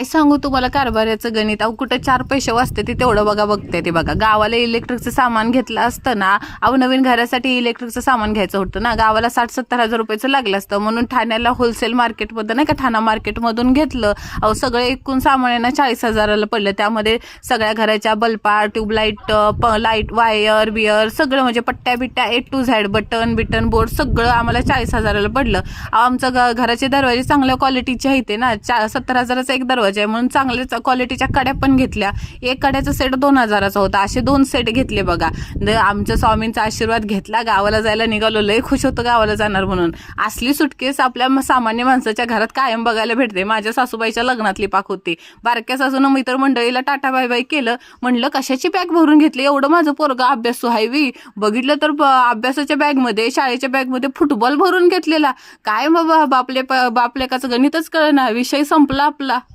सांगू तुम्हाला कारभाराचं गणित. अहो कुठे 4 पैसे वाचते ते तेवढं बघते ते बघा. गावाला इलेक्ट्रिकचं सामान घेतलं असतं ना, अहो नवीन घरासाठी इलेक्ट्रिकचं सामान घ्यायचं होतं ना, गावाला 60-70 हजार रुपयाचं लागलं असतं. म्हणून ठाण्याला होलसेल मार्केटमध्ये नाही का, ठाणा मार्केटमधून घेतलं. अहो सगळं एकूण सामान्यांना 40,000ला पडलं. त्यामध्ये सगळ्या घराच्या बल्बा, ट्यूबलाईट, लाईट, वायर बियर सगळं म्हणजे पट्ट्या बिट्ट्या A to Z, button board सगळं आम्हाला 40,000ला पडलं. आमचं घराचे दरवाजे चांगल्या क्वालिटीचे आहेत ना, 70 हजाराचा एक दरवाजा आहे म्हणून चांगल्याच क्वालिटीच्या कड्या पण घेतल्या. एक कड्याचा सेट 2,000चा होता. असे 2 सेट घेतले बघा. आमच्या स्वामींचा आशीर्वाद घेतला, गावाला जायला निघालो. लय खुश होतं गावाला जाणार म्हणून. असली सुटकेस आपल्या सामान्य माणसाच्या घरात कायम बघायला भेटते. माझ्या सासूबाईच्या लग्नातली पाक होती. बारक्या सासून मित्र मंडळीला टाटा बाय बाय केलं. म्हणलं कशाची बॅग भरून घेतली, एवढं माझं पोरगा अभ्यासू हायवी. बघितलं तर अभ्यासाच्या बॅगमध्ये, शाळेच्या बॅगमध्ये फुटबॉल भरून घेतलेला. काय बाबा बापलेकाचं गणितच कळना. विषय संपला आपला.